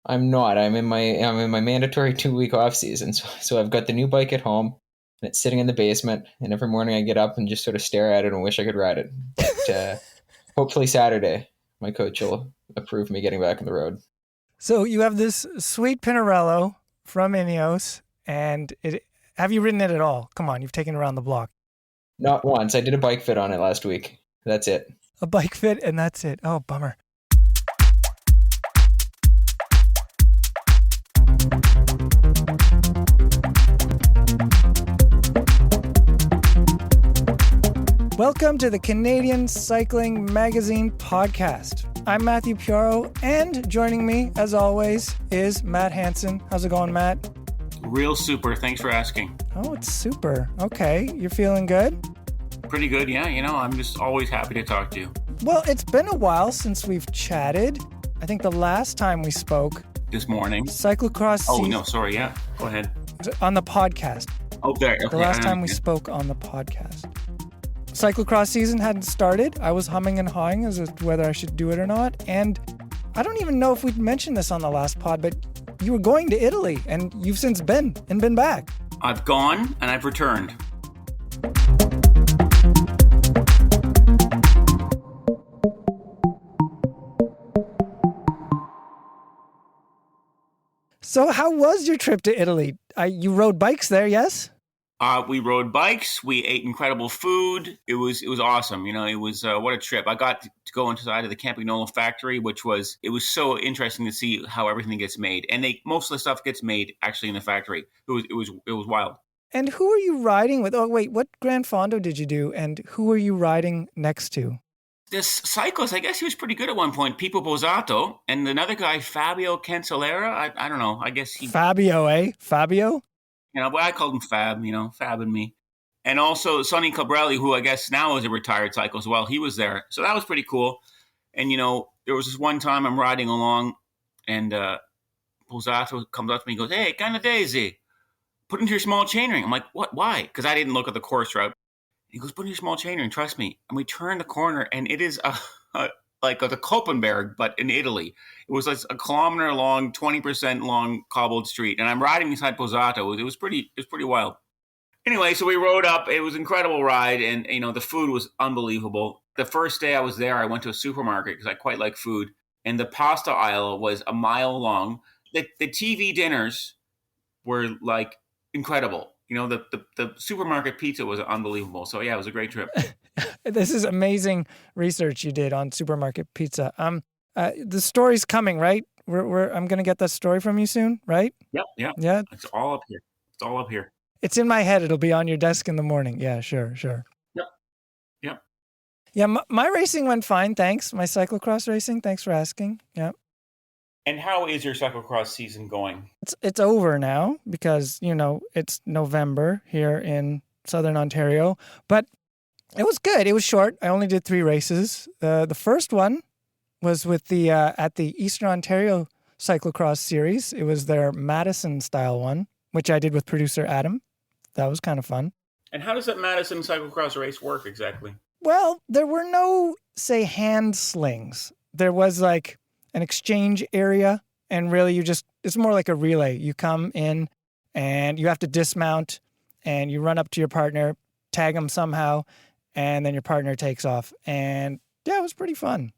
I'm not. I'm in my mandatory 2 week off season. So I've got the new bike at home and it's sitting in the basement. And every morning I get up and just sort of stare at it and wish I could ride it. But hopefully Saturday, my coach will approve me getting back on the road. So you have this sweet Pinarello from Ineos, and have you ridden it at all? Come on, you've taken it around the block. Not once. I did a bike fit on it last week. That's it. A bike fit, and that's it. Oh, bummer. Welcome to the Canadian Cycling Magazine podcast. I'm Matthew Pioro, and joining me, as always, is Matt Hansen. How's it going, Matt? Real super. Thanks for asking. Oh, it's super. Okay, you're feeling good? Pretty good, yeah. I'm just always happy to talk to you. Well, it's been a while since we've chatted. I think the last time we spoke... This morning. Cyclocross... Oh, no, sorry, yeah. Go ahead. On the podcast. Oh, there. Okay. The last time we spoke on the podcast. Cyclocross season hadn't started. I was humming and hawing as to whether I should do it or not. And I don't even know if we'd mentioned this on the last pod, but you were going to Italy, and you've since been back. I've gone, and I've returned. So how was your trip to Italy? You rode bikes there, yes? We rode bikes. We ate incredible food. It was awesome. It was what a trip. I got to go inside of the Campagnolo factory, it was so interesting to see how everything gets made. And most of the stuff gets made actually in the factory. It was wild. And who are you riding with? Oh, wait, what Gran Fondo did you do? And who are you riding next to? This cyclist, I guess he was pretty good at one point, Pippo Bozzato, and another guy, Fabio Cancellara. I don't know. I guess he... Fabio, eh? Fabio? But I called him Fab, Fab and me. And also Sonny Cabrelli, who I guess now is a retired cyclist. Well, he was there. So that was pretty cool. And, there was this one time I'm riding along and Bozzato comes up to me and goes, "Hey, Canadese, put into your small chainring." I'm like, "What? Why?" Because I didn't look at the course route. He goes, "Put in your small chainring, trust me." And we turn the corner and it is like the Koppenberg, but in Italy. It was like a kilometer long, 20% long cobbled street. And I'm riding beside Bozzato. It was pretty wild. Anyway, so we rode up. It was an incredible ride. And, the food was unbelievable. The first day I was there, I went to a supermarket because I quite like food. And the pasta aisle was a mile long. The TV dinners were like incredible. The supermarket pizza was unbelievable. So yeah, it was a great trip. This is amazing research you did on supermarket pizza. The story's coming, right? I'm going to get that story from you soon, right? Yep. Yeah. It's all up here. It's in my head. It'll be on your desk in the morning. Yeah, sure. Yep. Yeah, my racing went fine, thanks. My cyclocross racing, thanks for asking. Yeah. And how is your cyclocross season going? It's over now because, it's November here in Southern Ontario. But it was good. It was short. I only did 3 races. The first one was with the at the Eastern Ontario Cyclocross Series. It was their Madison style one, which I did with producer Adam. That was kind of fun. And how does that Madison cyclocross race work exactly? Well, there were no, say, hand slings. There was like an exchange area, and really it's more like a relay. You come in and you have to dismount and you run up to your partner, tag them somehow, and then your partner takes off. And yeah, it was pretty fun.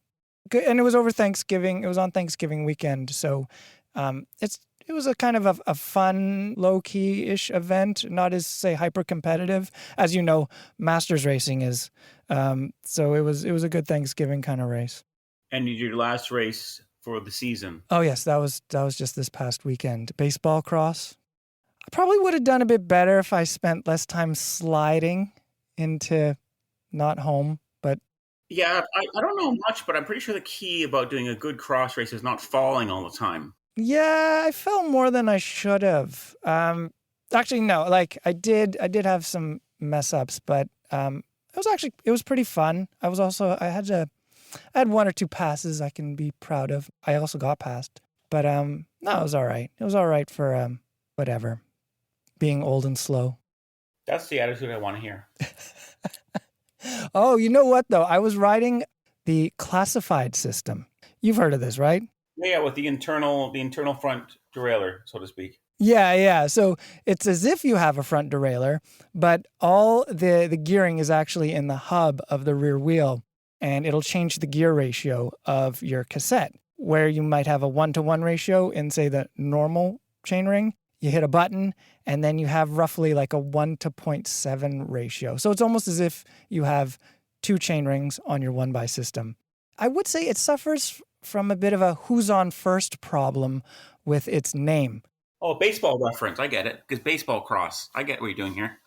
Good. And it was over Thanksgiving. It was on Thanksgiving weekend. So it was a kind of a fun, low-key-ish event, not as, say, hyper-competitive. As you know, Masters racing is. So it was a good Thanksgiving kind of race. And your last race for the season? Oh, yes. That was just this past weekend. Baseball cross. I probably would have done a bit better if I spent less time sliding into not home, but... Yeah, I don't know much, but I'm pretty sure the key about doing a good cross race is not falling all the time. Yeah, I fell more than I should have. Actually, no. Like I did have some mess ups, but it was pretty fun. I had 1 or 2 passes I can be proud of. I also got passed, but no, it was all right. It was all right for whatever, being old and slow. That's the attitude I want to hear. Oh, you know what though? I was riding the classified system. You've heard of this, right? Yeah, with the internal front derailleur, so to speak. Yeah. So it's as if you have a front derailleur, but all the gearing is actually in the hub of the rear wheel, and it'll change the gear ratio of your cassette. Where you might have a 1-to-1 ratio in, say, the normal chainring, you hit a button, and then you have roughly like a 1-to-0.7 ratio. So it's almost as if you have two chainrings on your 1x system. I would say it suffers from a bit of a who's on first problem with its name. Oh, baseball reference. I get it. Because baseball cross. I get what you're doing here.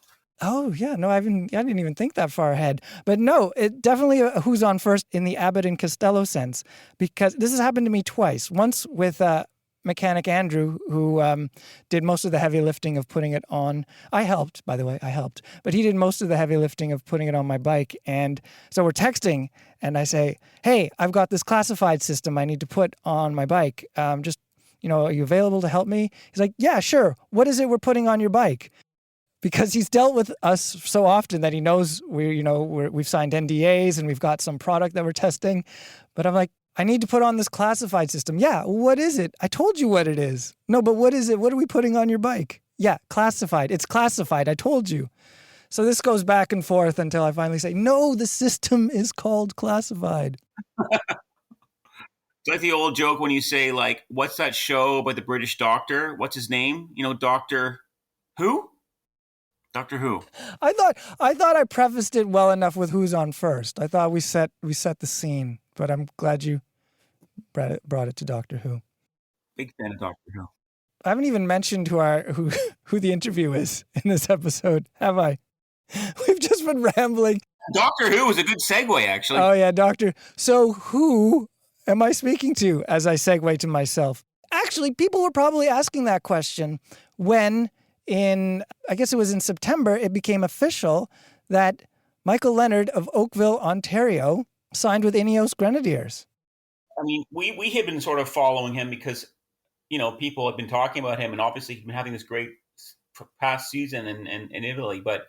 Oh, yeah. No, I didn't even think that far ahead. But no, it definitely a who's on first in the Abbott and Costello sense, because this has happened to me twice. Once with mechanic Andrew, who did most of the heavy lifting of putting it on. I helped, by the way, but he did most of the heavy lifting of putting it on my bike. And so we're texting, and I say, hey, I've got this classified system I need to put on my bike. Just, are you available to help me? He's like, yeah, sure. What is it we're putting on your bike? Because he's dealt with us so often that he knows we've signed NDAs and we've got some product that we're testing. But I'm like, I need to put on this classified system. Yeah, what is it? I told you what it is. No, but what is it? What are we putting on your bike? Yeah, classified. It's classified. I told you. So this goes back and forth until I finally say, no, the system is called classified. It's like the old joke when you say, like, what's that show about the British doctor? What's his name? Doctor who? Doctor Who. I thought I prefaced it well enough with who's on first. I thought we set the scene, but I'm glad you brought it to Doctor Who. Big fan of Doctor Who. I haven't even mentioned who the interview is in this episode, have I? We've just been rambling. Doctor Who is a good segue, actually. Oh yeah, Doctor. So who am I speaking to as I segue to myself? Actually, people were probably asking that question when I guess it was in September, it became official that Michael Leonard of Oakville, Ontario, signed with Ineos Grenadiers. I mean, we had been sort of following him because, people have been talking about him, and obviously he's been having this great past season in Italy. But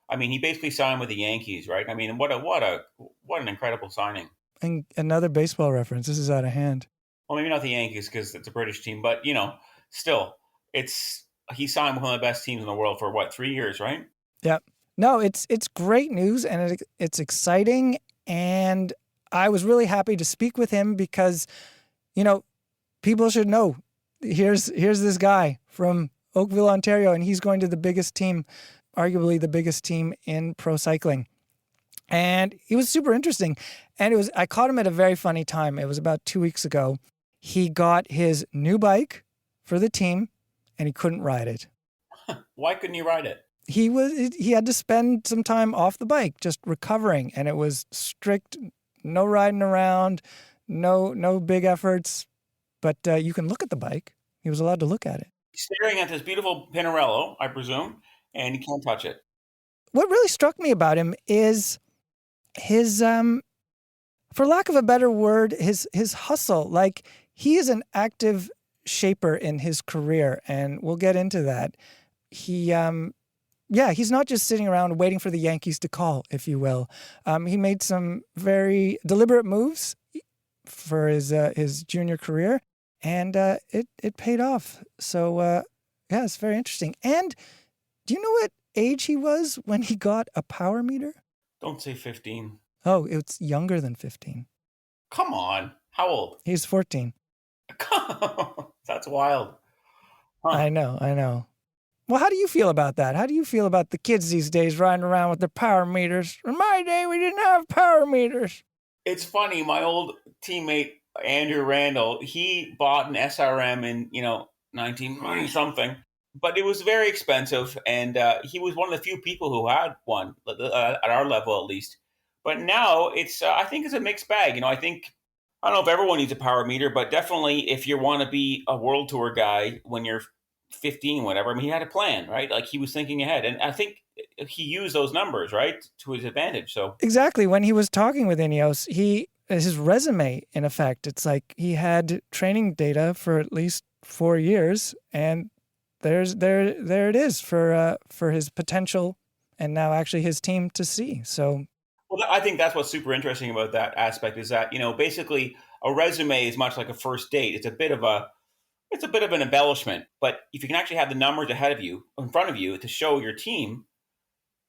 I mean, he basically signed with the Yankees, right? I mean, what an incredible signing. And another baseball reference. This is out of hand. Well, maybe not the Yankees because it's a British team, but still, he signed with one of the best teams in the world for 3 years, right? Yep. No, it's great news, and it's exciting. And I was really happy to speak with him because, people should know. Here's this guy from Oakville, Ontario, and he's going to the biggest team, arguably the biggest team in pro cycling. And he was super interesting. And I caught him at a very funny time. It was about 2 weeks ago. He got his new bike for the team, and he couldn't ride it. Why couldn't he ride it? He had to spend some time off the bike, just recovering, and it was strict, no riding around, no big efforts. But you can look at the bike. He was allowed to look at it. He's staring at this beautiful Pinarello, I presume, and he can't touch it. What really struck me about him is his, for lack of a better word, his hustle. Like, he is an active shaper in his career, and we'll get into that. He's not just sitting around waiting for the Yankees to call, if you will. He made some very deliberate moves for his junior career, and it paid off. So it's very interesting. And do you know what age he was when he got a power meter? Don't say 15. Oh, it's younger than 15. Come on. How old? He's 14. That's wild. Huh. I know. Well, how do you feel about that? How do you feel about the kids these days riding around with their power meters? In my day, we didn't have power meters. It's funny. My old teammate, Andrew Randall, he bought an SRM in, 1990-something. But it was very expensive, and he was one of the few people who had one, at our level at least. But now I think it's a mixed bag. I don't know if everyone needs a power meter, but definitely if you want to be a world tour guy when you're 15, whatever, I mean, he had a plan, right? Like, he was thinking ahead. And I think he used those numbers, right, to his advantage. So exactly. When he was talking with Ineos, his resume, in effect, it's like he had training data for at least 4 years, and there it is for his potential, and now actually his team to see. So, well, I think that's what's super interesting about that aspect is that, basically a resume is much like a first date. It's a bit of an embellishment. But if you can actually have the numbers ahead of you, in front of you, to show your team,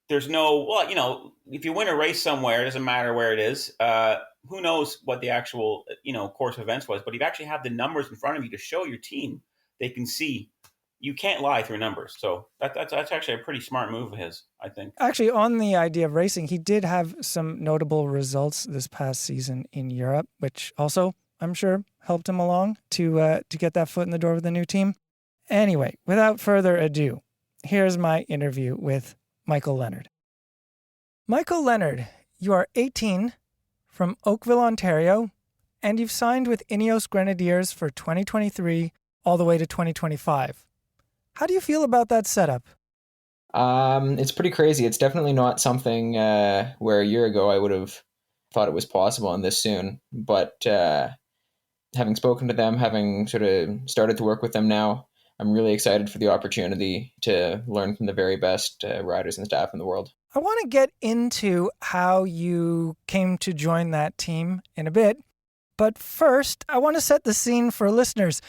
there's no, well, if you win a race somewhere, it doesn't matter where it is. Who knows what the actual, course of events was. But if you actually have the numbers in front of you to show your team, they can see you can't lie through numbers. So that's actually a pretty smart move of his, I think. Actually, on the idea of racing, he did have some notable results this past season in Europe, which also, I'm sure, helped him along to get that foot in the door with the new team. Anyway, without further ado, here's my interview with Michael Leonard. Michael Leonard, you are 18, from Oakville, Ontario, and you've signed with Ineos Grenadiers for 2023 all the way to 2025. How do you feel about that setup? It's pretty crazy. It's definitely not something where a year ago I would have thought it was possible and this soon. But having spoken to them, having sort of started to work with them now, I'm really excited for the opportunity to learn from the very best riders and staff in the world. I want to get into how you came to join that team in a bit. But first, I want to set the scene for listeners.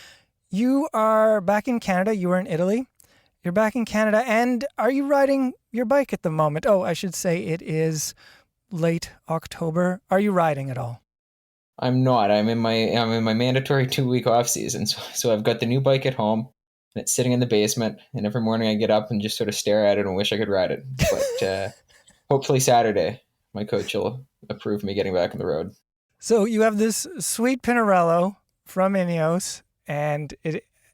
You are back in Canada. You were in Italy. You're back in Canada. And are you riding your bike at the moment? Oh, I should say it is late October. Are you riding at all? I'm not. I'm in my mandatory 2-week off season. So I've got the new bike at home, and it's sitting in the basement. And every morning I get up and just sort of stare at it and wish I could ride it. But hopefully Saturday, my coach will approve me getting back on the road. So you have this sweet Pinarello from Ineos. And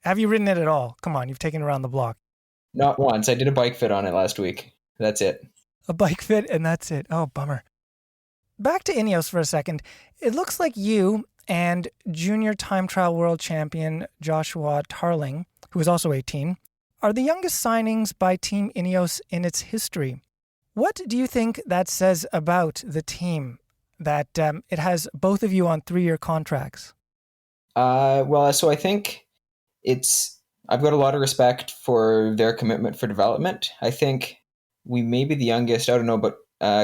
have you ridden it at all? Come on, you've taken it around the block. Not once. I did a bike fit on it last week. That's it. A bike fit and that's it. Oh, bummer. Back to Ineos for a second. It looks like you and junior time trial world champion Joshua Tarling, who is also 18, are the youngest signings by Team Ineos in its history. What do you think that says about the team, that it has both of you on 3-year contracts? So I think I've got a lot of respect for their commitment for development. I think we may be the youngest, I don't know, but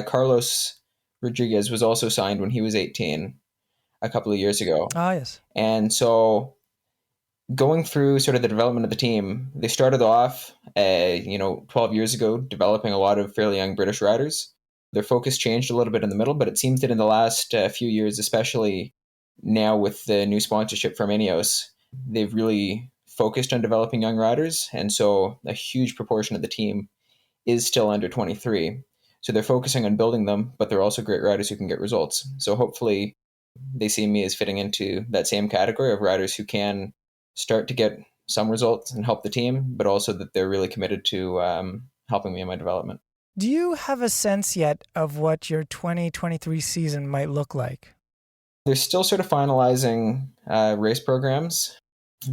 Carlos Rodriguez was also signed when he was 18 a couple of years ago. Ah, yes. And so going through sort of the development of the team, they started off, 12 years ago, developing a lot of fairly young British riders. Their focus changed a little bit in the middle, but it seems that in the last few years, especially now with the new sponsorship from Ineos, they've really focused on developing young riders. And so a huge proportion of the team is still under 23. So they're focusing on building them, but they're also great riders who can get results. So hopefully they see me as fitting into that same category of riders who can start to get some results and help the team, but also that they're really committed to helping me in my development. Do you have a sense yet of what your 2023 season might look like? They're still sort of finalizing race programs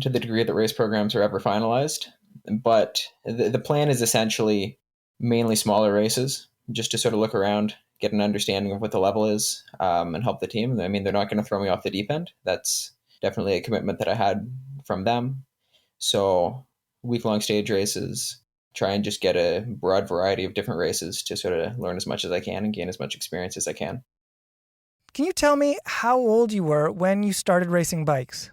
to the degree that race programs are ever finalized. But the plan is essentially mainly smaller races, just to sort of look around, get an understanding of what the level is, and help the team. I mean, they're not going to throw me off the deep end. That's definitely a commitment that I had from them. So week-long stage races, try and just get a broad variety of different races to sort of learn as much as I can and gain as much experience as I can. Can you tell me how old you were when you started racing bikes?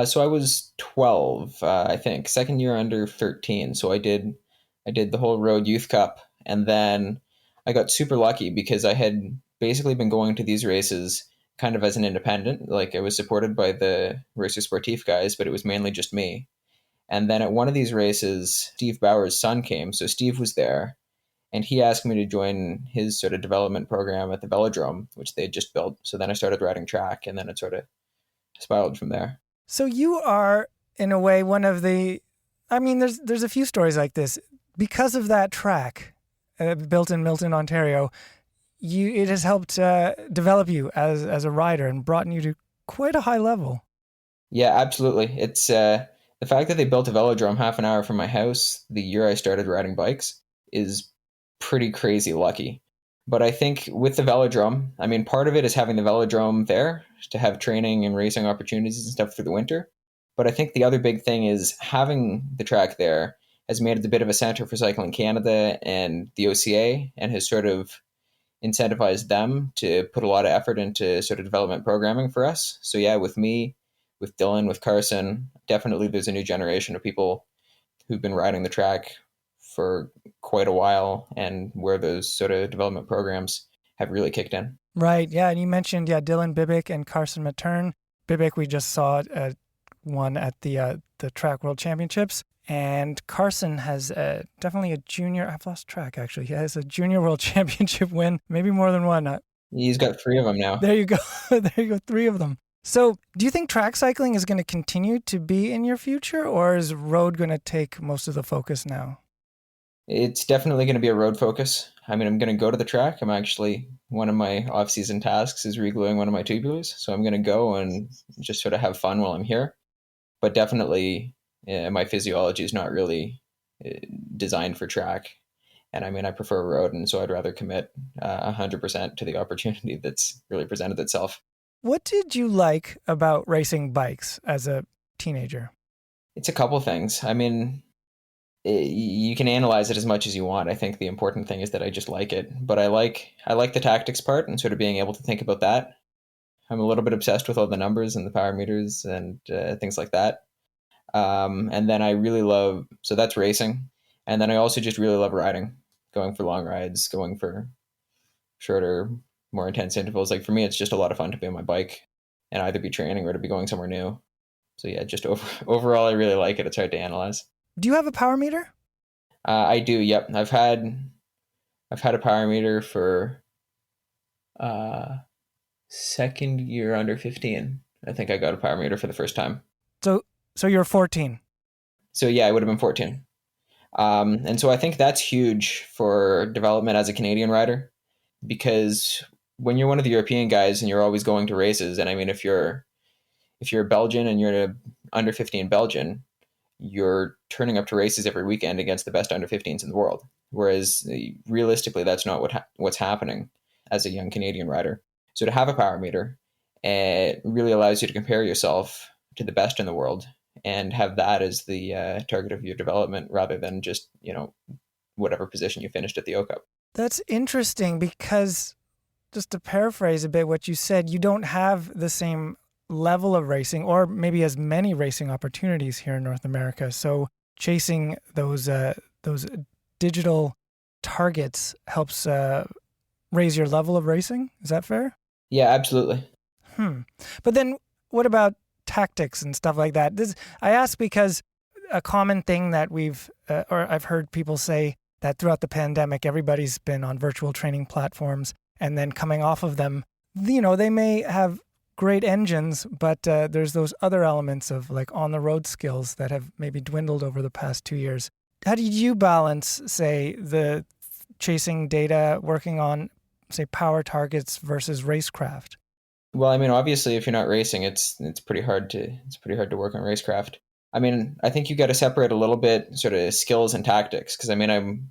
So I was 12, I think, second year under 13. So I did the whole Road Youth Cup, and then I got super lucky because I had basically been going to these races kind of as an independent. Like, I was supported by the Racer Sportif guys, but it was mainly just me. And then at one of these races, Steve Bauer's son came, so Steve was there. And he asked me to join his sort of development program at the velodrome, which they had just built. So then I started riding track, and then it sort of spiraled from there. So you are, in a way, one of the... I mean, there's a few stories like this. Because of that track built in Milton, Ontario, it has helped develop you as a rider and brought you to quite a high level. Yeah, absolutely. It's the fact that they built a velodrome half an hour from my house the year I started riding bikes is pretty crazy lucky. But I think with the velodrome, I mean, part of it is having the velodrome there to have training and racing opportunities and stuff through the winter. But I think the other big thing is having the track there has made it a bit of a center for Cycling Canada and the OCA, and has sort of incentivized them to put a lot of effort into sort of development programming for us. So yeah, with me, with Dylan, with Carson, definitely there's a new generation of people who've been riding the track for quite a while, and where those sort of development programs have really kicked in. Right. Yeah. And you mentioned, yeah, Dylan Bibick and Carson Matern. Bibick, we just saw one at the Track World Championships. And Carson has definitely a junior, I've lost track actually. He has a junior world championship win, maybe more than one. He's got 3 of them now. There you go. There you go. 3 of them. So do you think track cycling is going to continue to be in your future, or is road going to take most of the focus now? It's definitely going to be a road focus. I mean, I'm going to go to the track. I'm actually, one of my off-season tasks is regluing one of my tubulars. So I'm going to go and just sort of have fun while I'm here. But definitely, my physiology is not really designed for track. And I mean, I prefer road. And so I'd rather commit 100% to the opportunity that's really presented itself. What did you like about racing bikes as a teenager? It's a couple things. I mean, you can analyze it as much as you want. I think the important thing is that I just like it. But I like the tactics part and sort of being able to think about that. I'm a little bit obsessed with all the numbers and the power meters and things like that. And then I really love, so that's racing. And then I also just really love riding, going for long rides, going for shorter, more intense intervals. Like for me, it's just a lot of fun to be on my bike and either be training or to be going somewhere new. So yeah, just overall, I really like it. It's hard to analyze. Do you have a power meter? I do. Yep. I've had a power meter for second year under 15. I think I got a power meter for the first time. So you're 14. So yeah, I would have been 14. And so I think that's huge for development as a Canadian rider, because when you're one of the European guys and you're always going to races, and I mean, if you're a Belgian and you're an under 15 Belgian, you're turning up to races every weekend against the best under 15s in the world. Whereas realistically, that's not what's happening as a young Canadian rider. So to have a power meter, it really allows you to compare yourself to the best in the world and have that as the target of your development, rather than just, whatever position you finished at the O Cup. That's interesting, because just to paraphrase a bit what you said, you don't have the same level of racing, or maybe as many racing opportunities here in North America. So chasing those digital targets helps raise your level of racing. Is that fair? Yeah, absolutely. But then what about tactics and stuff like that? I ask because a common thing that I've heard people say that throughout the pandemic, everybody's been on virtual training platforms, and then coming off of them, they may have great engines, but there's those other elements of like on the road skills that have maybe dwindled over the past 2 years. How did you balance, say, the chasing data, working on, say, power targets versus racecraft? Well, I mean, obviously, if you're not racing, it's pretty hard to work on racecraft. I mean, I think you got to separate a little bit sort of skills and tactics, because I mean,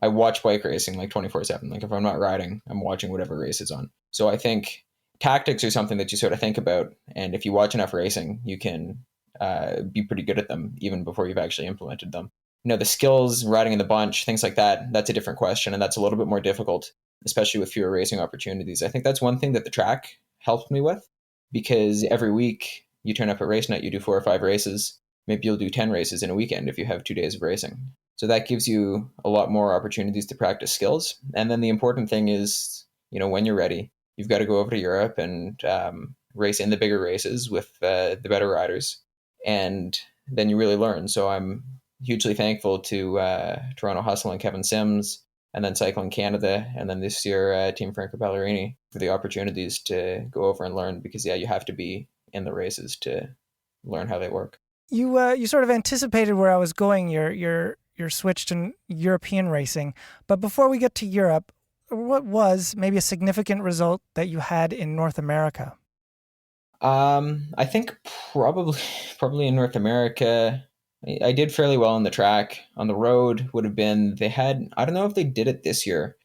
I watch bike racing like 24/7. Like if I'm not riding, I'm watching whatever race is on. So I think tactics are something that you sort of think about, and if you watch enough racing, you can be pretty good at them even before you've actually implemented them. The skills, riding in the bunch, things like that, that's a different question, and that's a little bit more difficult, especially with fewer racing opportunities. I think that's one thing that the track helped me with, because every week you turn up at race night, you do 4 or 5 races. Maybe you'll do 10 races in a weekend if you have 2 days of racing. So that gives you a lot more opportunities to practice skills. And then the important thing is, when you're ready, you've got to go over to Europe and race in the bigger races with the better riders. And then you really learn. So I'm hugely thankful to Toronto Hustle and Kevin Sims, and then Cycling Canada, and then this year Team Franco Ballerini, for the opportunities to go over and learn, because you have to be in the races to learn how they work. You sort of anticipated where I was going, your switch to European racing. But before we get to Europe, what was maybe a significant result that you had in North America? I think probably in North America, I did fairly well on the track. On the road would have been, I don't know if they did it this year,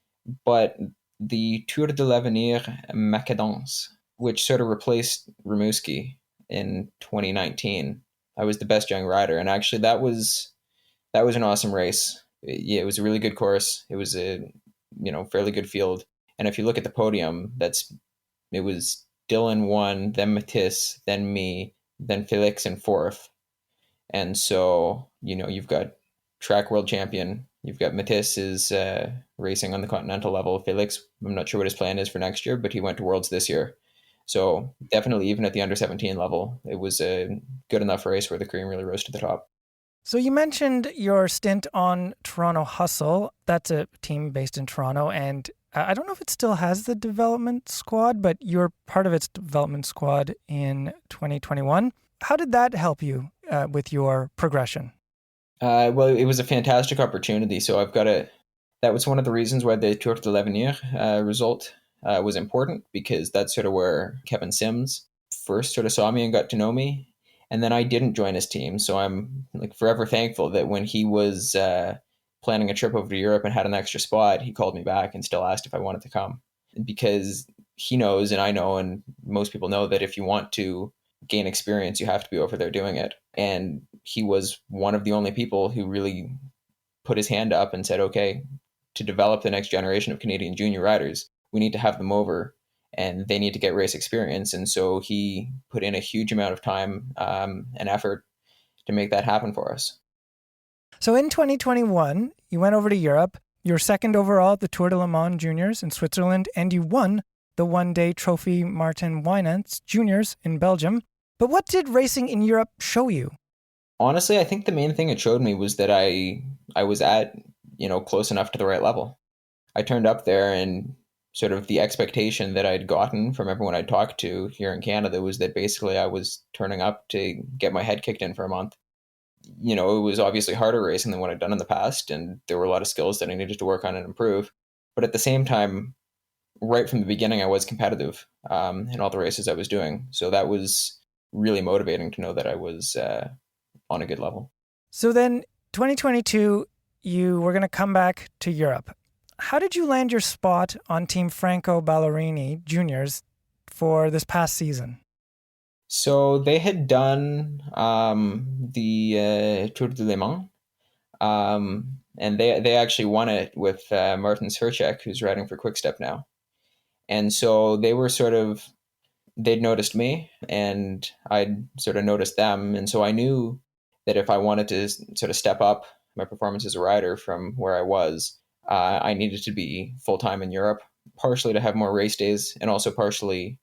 but the Tour de l'Avenir Macadance, which sort of replaced Rimouski in 2019. I was the best young rider, and actually that was an awesome race. Yeah, it was a really good course. It was a fairly good field, And if you look at the podium, it was Dylan won, then Matisse, then me, then Felix in fourth. And so, you've got track world champion. You've got Matisse is racing on the continental level. Felix, I'm not sure what his plan is for next year, but he went to Worlds this year. So definitely, even at the under 17 level, it was a good enough race where the cream really rose to the top. So you mentioned your stint on Toronto Hustle. That's a team based in Toronto, and I don't know if it still has the development squad, but you're part of its development squad in 2021. How did that help you with your progression? Well, it was a fantastic opportunity. So that was one of the reasons why the Tour de l'Avenir result was important, because that's sort of where Kevin Sims first sort of saw me and got to know me. And then I didn't join his team. So I'm forever thankful that when he was planning a trip over to Europe and had an extra spot, he called me back and still asked if I wanted to come, because he knows, and I know, and most people know, that if you want to gain experience, you have to be over there doing it. And he was one of the only people who really put his hand up and said, okay, to develop the next generation of Canadian junior riders, we need to have them over and they need to get race experience. And so he put in a huge amount of time and effort to make that happen for us. So in 2021, you went over to Europe. You were second overall at the Tour de Le Mans Juniors in Switzerland, and you won the one-day Trophy Martin Wynants Juniors in Belgium. But what did racing in Europe show you? Honestly, I think the main thing it showed me was that I was at, close enough to the right level. I turned up there, and sort of the expectation that I'd gotten from everyone I'd talked to here in Canada was that basically I was turning up to get my head kicked in for a month. It was obviously harder racing than what I'd done in the past, and there were a lot of skills that I needed to work on and improve. But at the same time, right from the beginning, I was competitive in all the races I was doing. So that was really motivating to know that I was on a good level. So then 2022, you were going to come back to Europe. How did you land your spot on Team Franco Ballerini Juniors for this past season? So they had done the Tour de Le Mans, and they actually won it with Martin Sirchek, who's riding for Quickstep now. And so they'd noticed me, and I'd sort of noticed them. And so I knew that if I wanted to sort of step up my performance as a rider from where I was, I needed to be full-time in Europe, partially to have more race days, and also partially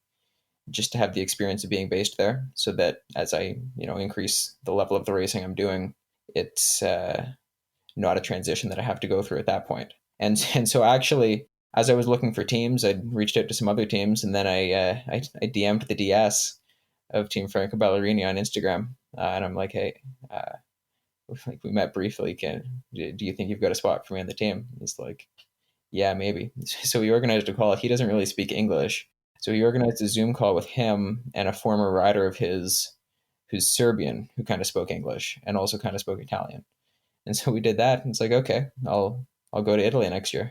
just to have the experience of being based there, so that as I, increase the level of the racing I'm doing, it's not a transition that I have to go through at that point. And so actually, as I was looking for teams, I'd reached out to some other teams, and then I DM'd the DS of Team Franco Ballerini on Instagram, and I'm like, hey, we met briefly. Do you think you've got a spot for me on the team? He's like, yeah, maybe. So we organized a call. He doesn't really speak English, so he organized a Zoom call with him and a former rider of his who's Serbian, who kind of spoke English and also kind of spoke Italian. And so we did that, and it's like, okay, I'll go to Italy next year.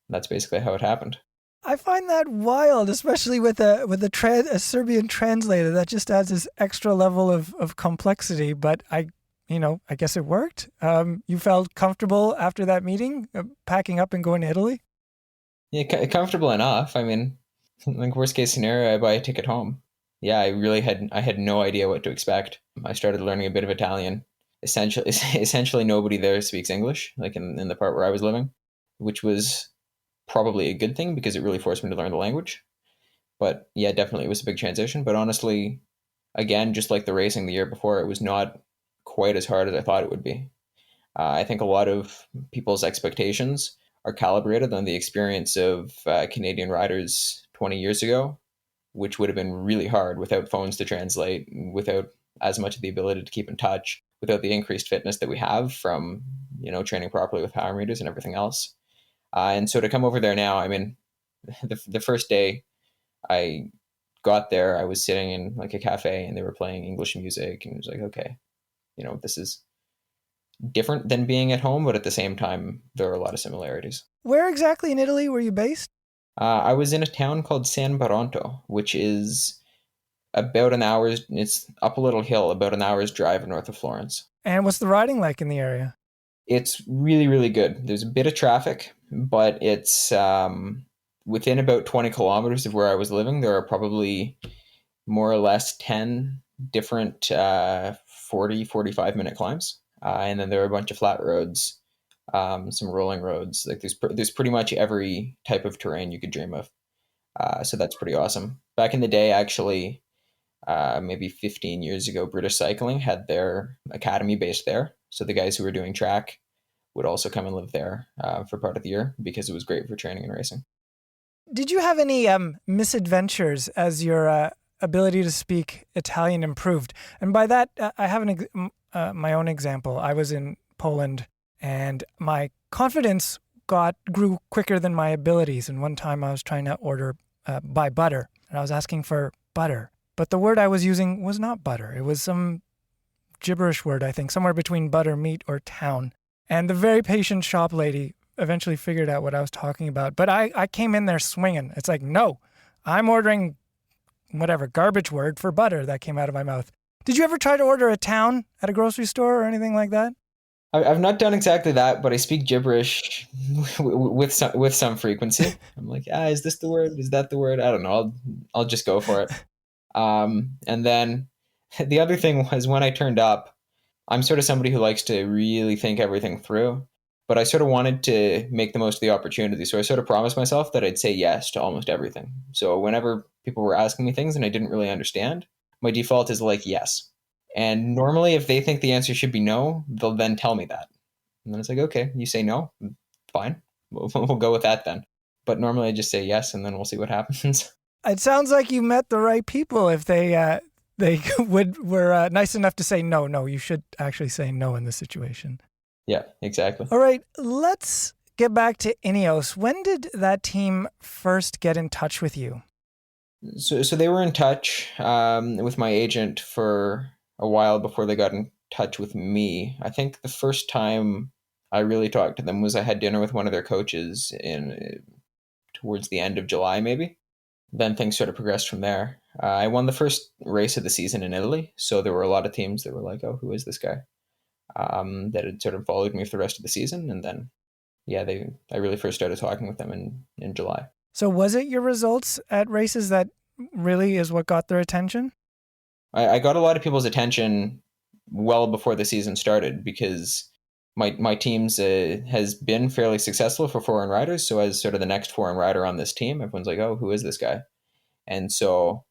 And that's basically how it happened. I find that wild, especially with a Serbian translator. That just adds this extra level of complexity. But I guess it worked. You felt comfortable after that meeting, packing up and going to Italy? Yeah, comfortable enough. I mean, like worst case scenario, I buy a ticket home. Yeah, I had no idea what to expect. I started learning a bit of Italian. Essentially nobody there speaks English, like in the part where I was living, which was probably a good thing because it really forced me to learn the language. But yeah, definitely it was a big transition. But honestly, again, just like the racing the year before, it was not quite as hard as I thought it would be. I think a lot of people's expectations are calibrated on the experience of Canadian riders 20 years ago, which would have been really hard without phones to translate, without as much of the ability to keep in touch, without the increased fitness that we have from, training properly with power meters and everything else. And so to come over there now, I mean, the first day I got there, I was sitting in like a cafe and they were playing English music, and it was like, okay, this is different than being at home, but at the same time, there are a lot of similarities. Where exactly in Italy were you based? I was in a town called San Baronto, which is about an hour's, it's up a little hill, about an hour's drive north of Florence. And what's the riding like in the area? It's really, really good. There's a bit of traffic, but it's within about 20 kilometers of where I was living, there are probably more or less 10 different 40, 45-minute climbs. And then there are a bunch of flat roads, some rolling roads. Like there's pretty much every type of terrain you could dream of. So that's pretty awesome. Back in the day, actually, maybe 15 years ago, British Cycling had their academy based there. So the guys who were doing track would also come and live there for part of the year because it was great for training and racing. Did you have any misadventures as your ability to speak Italian improved? And by that, I have my own example. I was in Poland, and my confidence grew quicker than my abilities. And one time I was trying to buy butter, and I was asking for butter. But the word I was using was not butter. It was some gibberish word, I think, somewhere between butter, meat, or town. And the very patient shop lady eventually figured out what I was talking about. But I came in there swinging. It's like, no, I'm ordering whatever garbage word for butter that came out of my mouth. Did you ever try to order a town at a grocery store or anything like that? I've not done exactly that, but I speak gibberish with some frequency. I'm like, is this the word? Is that the word? I don't know. I'll just go for it. And then the other thing was when I turned up, I'm sort of somebody who likes to really think everything through, but I sort of wanted to make the most of the opportunity. So I sort of promised myself that I'd say yes to almost everything. So whenever people were asking me things and I didn't really understand, my default is like, yes. And normally if they think the answer should be no, they'll then tell me that. And then it's like, okay, you say no, fine. We'll go with that then. But normally I just say yes, and then we'll see what happens. It sounds like you met the right people if they were nice enough to say no. No, you should actually say no in this situation. Yeah, exactly. All right, let's get back to Ineos. When did that team first get in touch with you? So they were in touch with my agent for a while before they got in touch with me. I think the first time I really talked to them was I had dinner with one of their coaches towards the end of July, maybe. Then things sort of progressed from there. I won the first race of the season in Italy, so there were a lot of teams that were like, "Oh, who is this guy?" That had sort of followed me for the rest of the season, and then, I really first started talking with them in July. So was it your results at races that really is what got their attention? I got a lot of people's attention well before the season started because my team's has been fairly successful for foreign riders. So as sort of the next foreign rider on this team, everyone's like, "Oh, who is this guy?" And so,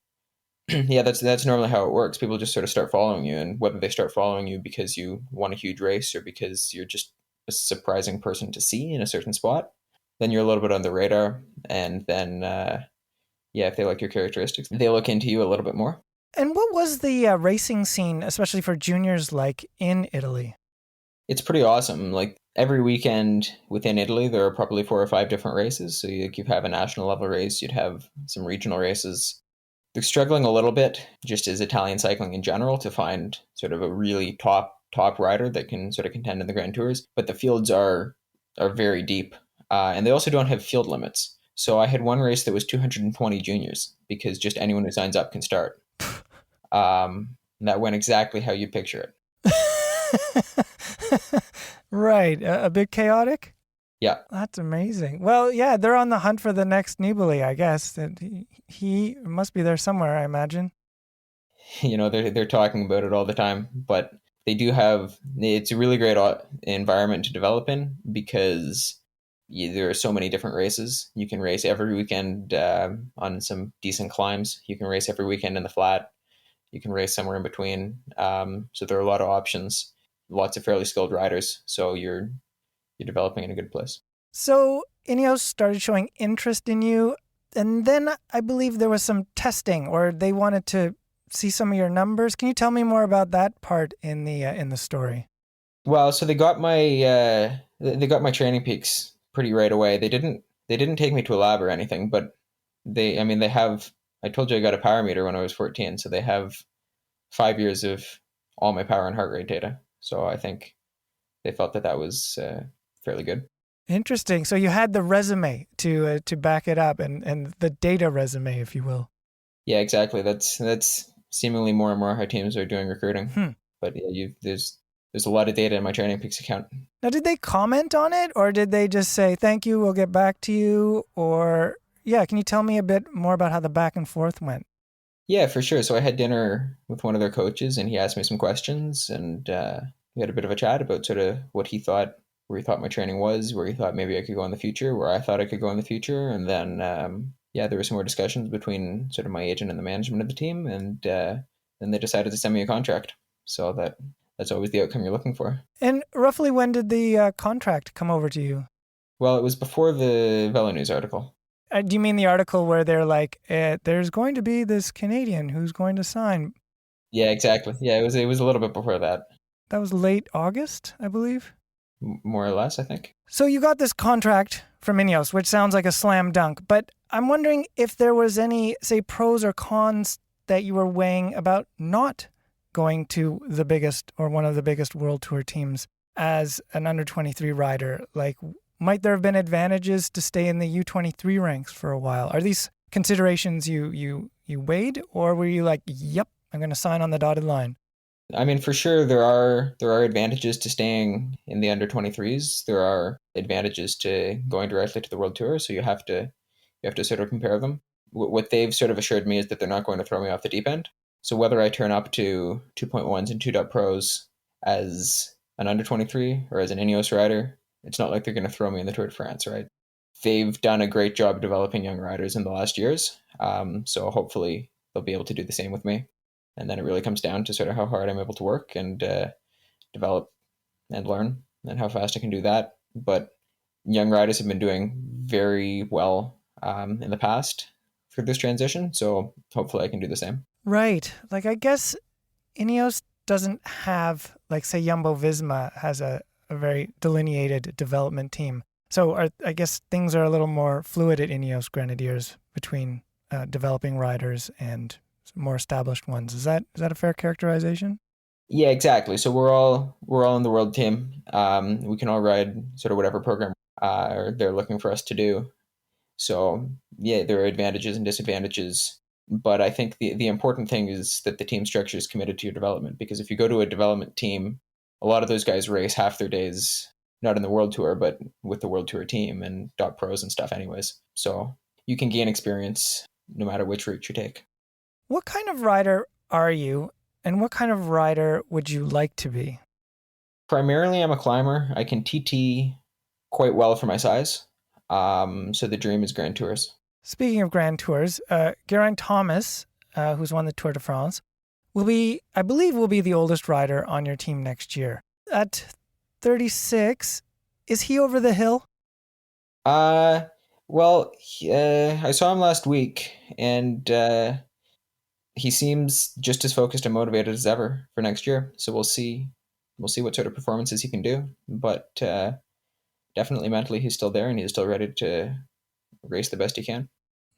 that's normally how it works. People just sort of start following you, and whether they start following you because you won a huge race or because you're just a surprising person to see in a certain spot, then you're a little bit on the radar. And then, if they like your characteristics, they look into you a little bit more. And what was the racing scene, especially for juniors, like in Italy? It's pretty awesome. Like every weekend within Italy, there are probably 4 or 5 different races. So you have a national level race, you'd have some regional races. They're struggling a little bit, just as Italian cycling in general, to find sort of a really top rider that can sort of contend in the Grand Tours. But the fields are very deep, and they also don't have field limits. So I had one race that was 220 juniors because just anyone who signs up can start. That went exactly how you picture it. Right. A bit chaotic? Yeah. That's amazing. Well, yeah, they're on the hunt for the next Nibali, I guess. He must be there somewhere, I imagine. They're talking about it all the time, but they do it's a really great environment to develop in because there are so many different races. You can race every weekend on some decent climbs. You can race every weekend in the flat. You can race somewhere in between. So there are a lot of options, lots of fairly skilled riders. So you're developing in a good place. So Ineos started showing interest in you. And then I believe there was some testing, or they wanted to see some of your numbers. Can you tell me more about that part in the story? Well, so they got my training peaks pretty right away. They didn't take me to a lab or anything, but they have. I told you I got a power meter when I was 14, so they have 5 years of all my power and heart rate data. So I think they felt that was fairly good. Interesting. So you had the resume to back it up, and the data resume, if you will. Yeah, exactly. That's seemingly more and more how teams are doing recruiting. But yeah, there's a lot of data in my Training Peaks account. Now, did they comment on it, or did they just say, "Thank you, we'll get back to you"? Or Yeah, can you tell me a bit more about how the back and forth went? Yeah, for sure. So I had dinner with one of their coaches, and he asked me some questions, and we had a bit of a chat about sort of what he thought, where he thought my training was, where he thought maybe I could go in the future, where I thought I could go in the future, and then yeah, there were some more discussions between sort of my agent and the management of the team, and then they decided to send me a contract. So that's always the outcome you're looking for. And roughly when did the contract come over to you? Well, it was before the Velo News article. Do you mean the article where they're like, there's going to be this Canadian who's going to sign? Yeah, exactly. Yeah, it was a little bit before that, That was late August, I believe. more or less, I think. So you got this contract from Ineos, which sounds like a slam dunk, but I'm wondering if there was any, say, pros or cons that you were weighing about not going to the biggest or one of the biggest world tour teams as an under 23 rider. Like, might there have been advantages to stay in the U23 ranks for a while? Are these considerations you weighed, or were you like, yep, I'm going to sign on the dotted line? I mean, for sure, there are advantages to staying in the under 23s. There are advantages to going directly to the World Tour. So you have to sort of compare them. What they've sort of assured me is that they're not going to throw me off the deep end. So whether I turn up to 2.1s and 2.pros as an under 23 or as an Ineos rider, it's not like they're going to throw me in the Tour de France, right? They've done a great job developing young riders in the last years. So hopefully they'll be able to do the same with me. And then it really comes down to sort of how hard I'm able to work and develop and learn and how fast I can do that. But young riders have been doing very well in the past through this transition. So hopefully I can do the same. Right. Like, I guess Ineos doesn't have, like, say, Jumbo Visma has a very delineated development team. So I guess things are a little more fluid at Ineos Grenadiers between developing riders and more established ones. Is that a fair characterization? Yeah, exactly. So we're all in the world team. We can all ride sort of whatever program they're looking for us to do. So yeah, there are advantages and disadvantages. But I think the important thing is that the team structure is committed to your development. Because if you go to a development team, a lot of those guys race half their days not in the World Tour, but with the World Tour team and dot pros and stuff, anyways. So you can gain experience no matter which route you take. What kind of rider are you, and what kind of rider would you like to be? Primarily, I'm a climber. I can TT quite well for my size. So the dream is Grand Tours. Speaking of Grand Tours, Geraint Thomas, who's won the Tour de France, I believe, will be the oldest rider on your team next year. At 36, is he over the hill? Well, I saw him last week, and he seems just as focused and motivated as ever for next year. So we'll see. We'll see what sort of performances he can do. But definitely mentally, he's still there, and he's still ready to race the best he can.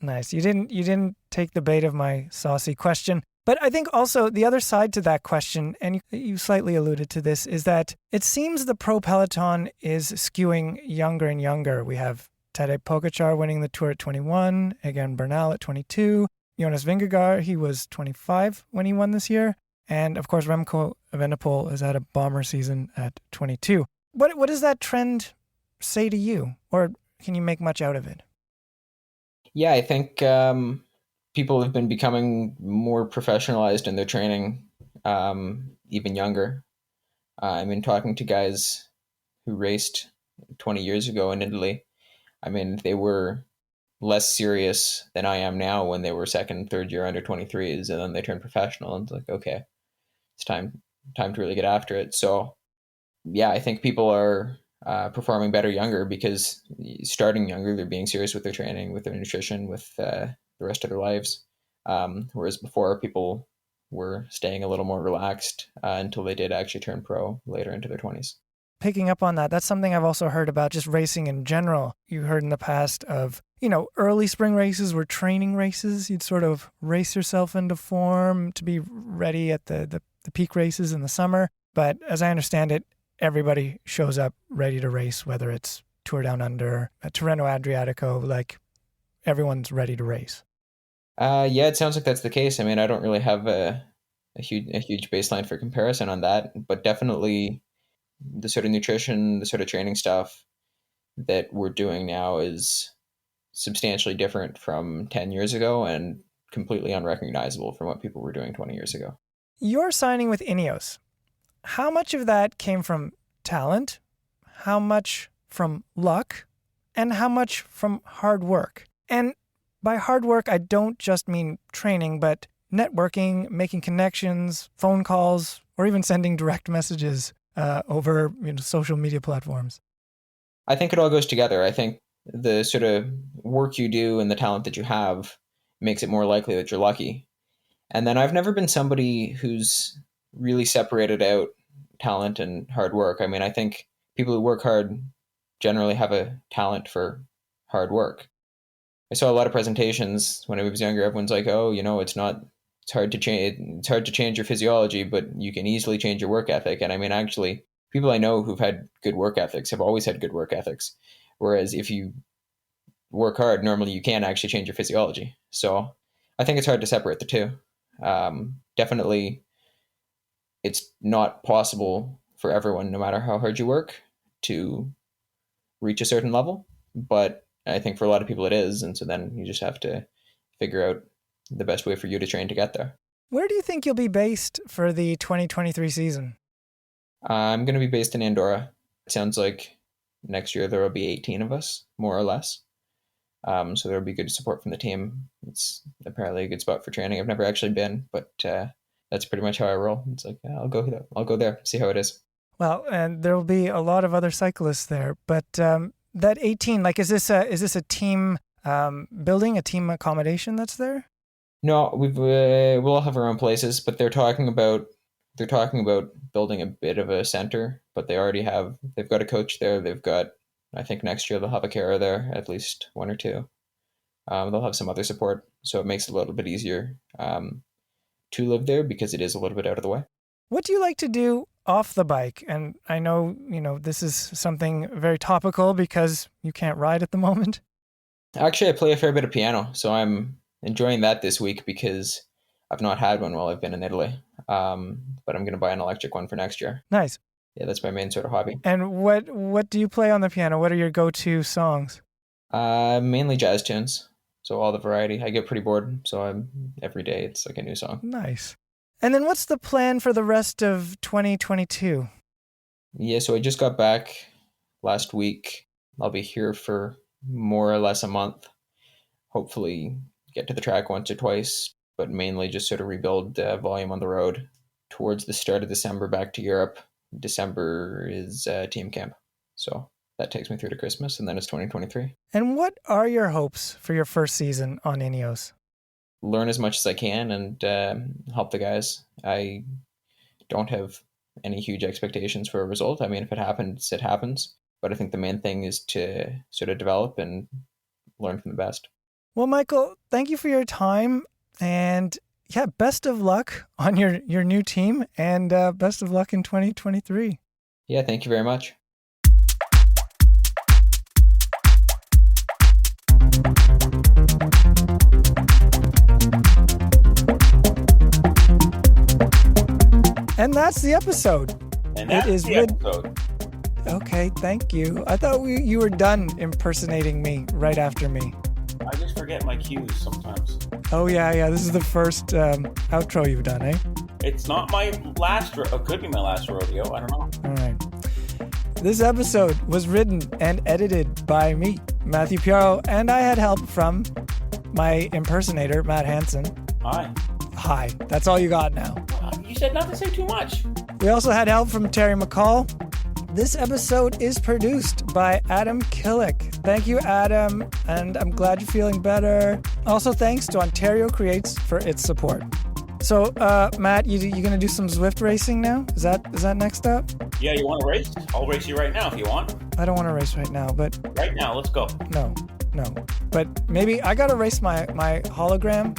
Nice. You didn't take the bait of my saucy question. But I think also the other side to that question, and you slightly alluded to this, is that it seems the pro peloton is skewing younger and younger. We have Tadej Pogacar winning the Tour at 21, Egan Bernal at 22, Jonas Vingegaard, he was 25 when he won this year, and of course Remco Evenepoel has had a bomber season at 22. What does that trend say to you, or can you make much out of it? Yeah, I think people have been becoming more professionalized in their training, even younger. I mean, talking to guys who raced 20 years ago in Italy, I mean, they were less serious than I am now when they were second, third year under 23s, and then they turned professional, and it's like, okay, it's time to really get after it. So yeah, I think people are performing better younger because starting younger, they're being serious with their training, with their nutrition, with the rest of their lives. Whereas before, people were staying a little more relaxed until they did actually turn pro later into their 20s. Picking up on that, that's something I've also heard about just racing in general. You heard in the past of, early spring races were training races. You'd sort of race yourself into form to be ready at the peak races in the summer. But as I understand it, everybody shows up ready to race, whether it's Tour Down Under, Tirreno Adriatico, like everyone's ready to race. Yeah, it sounds like that's the case. I mean, I don't really have a huge baseline for comparison on that, but definitely the sort of nutrition, the sort of training stuff that we're doing now is substantially different from 10 years ago and completely unrecognizable from what people were doing 20 years ago. You're signing with Ineos. How much of that came from talent? How much from luck? And how much from hard work? And by hard work, I don't just mean training, but networking, making connections, phone calls, or even sending direct messages over social media platforms. I think it all goes together. I think the sort of work you do and the talent that you have makes it more likely that you're lucky. And then I've never been somebody who's really separated out talent and hard work. I mean, I think people who work hard generally have a talent for hard work. I saw a lot of presentations when I was younger. Everyone's like, "Oh, it's hard to change. It's hard to change your physiology, but you can easily change your work ethic." And I mean, actually, people I know who've had good work ethics have always had good work ethics. Whereas if you work hard, normally you can actually change your physiology. So I think it's hard to separate the two. Definitely, it's not possible for everyone, no matter how hard you work, to reach a certain level. But I think for a lot of people it is. And so then you just have to figure out the best way for you to train to get there. Where do you think you'll be based for the 2023 season? I'm going to be based in Andorra. It sounds like next year there will be 18 of us, more or less. So there will be good support from the team. It's apparently a good spot for training. I've never actually been, but that's pretty much how I roll. It's like, yeah, I'll go there, see how it is. Well, and there will be a lot of other cyclists there. But that 18, like, is this a team building, a team accommodation that's there? No, we'll all have our own places, but they're talking about building a bit of a center. But they've got a coach there. They've got, I think next year they'll have a carer there, at least one or two. They'll have some other support, so it makes it a little bit easier to live there because it is a little bit out of the way. What do you like to do off the bike? And I know, this is something very topical because you can't ride at the moment. Actually, I play a fair bit of piano, so I'm enjoying that this week because I've not had one while I've been in Italy. But I'm going to buy an electric one for next year. Nice. Yeah, that's my main sort of hobby. And what do you play on the piano? What are your go-to songs? Mainly jazz tunes. So all the variety. I get pretty bored, so every day it's like a new song. Nice. And then what's the plan for the rest of 2022? Yeah, so I just got back last week. I'll be here for more or less a month. Hopefully get to the track once or twice, but mainly just sort of rebuild volume on the road. Towards the start of December, back to Europe. December is team camp. So that takes me through to Christmas, and then it's 2023. And what are your hopes for your first season on Ineos? Learn as much as I can and help the guys. I don't have any huge expectations for a result. I mean, if it happens, it happens. But I think the main thing is to sort of develop and learn from the best. Well, Michael, thank you for your time. And yeah, best of luck on your new team and best of luck in 2023. Yeah, thank you very much. And that's the episode. And that's the episode. Okay, thank you. I thought you were done impersonating me right after me. I just forget my cues sometimes. Oh, yeah. This is the first outro you've done, eh? It's not my last it could be my last rodeo. I don't know. All right. This episode was written and edited by me, Matthew Pioro, and I had help from my impersonator, Matt Hansen. Hi. That's all you got now. You said not to say too much. We also had help from Terry McCall. This episode is produced by Adam Killick. Thank you, Adam, and I'm glad you're feeling better. Also, thanks to Ontario Creates for its support. So, Matt, you going to do some Zwift racing now? Is that next up? Yeah, you want to race? I'll race you right now if you want. I don't want to race right now, but... Right now, let's go. No. But maybe I got to race my hologram.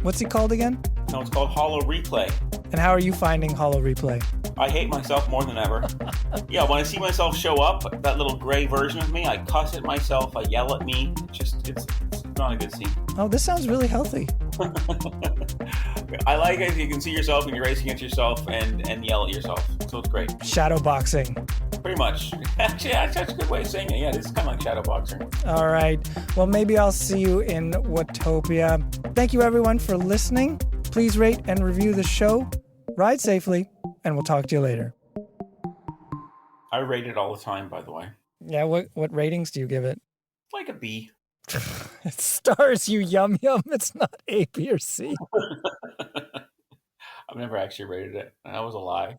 What's he called again? No, it's called Holo Replay. And how are you finding Holo Replay? I hate myself more than ever. Yeah, when I see myself show up, that little gray version of me, I cuss at myself, I yell at me. It's not a good scene. Oh, this sounds really healthy. I like it if you can see yourself and you're racing against yourself and yell at yourself. So it's great. Shadow boxing. Pretty much. Actually, that's a good way of saying it. Yeah, this is kind of like shadow boxing. All right. Well, maybe I'll see you in Watopia. Thank you, everyone, for listening. Please rate and review the show. Ride safely, and we'll talk to you later. I rate it all the time, by the way. Yeah, what ratings do you give it? Like a B. It's stars, you yum. It's not A, B, or C. I've never actually rated it. That was a lie.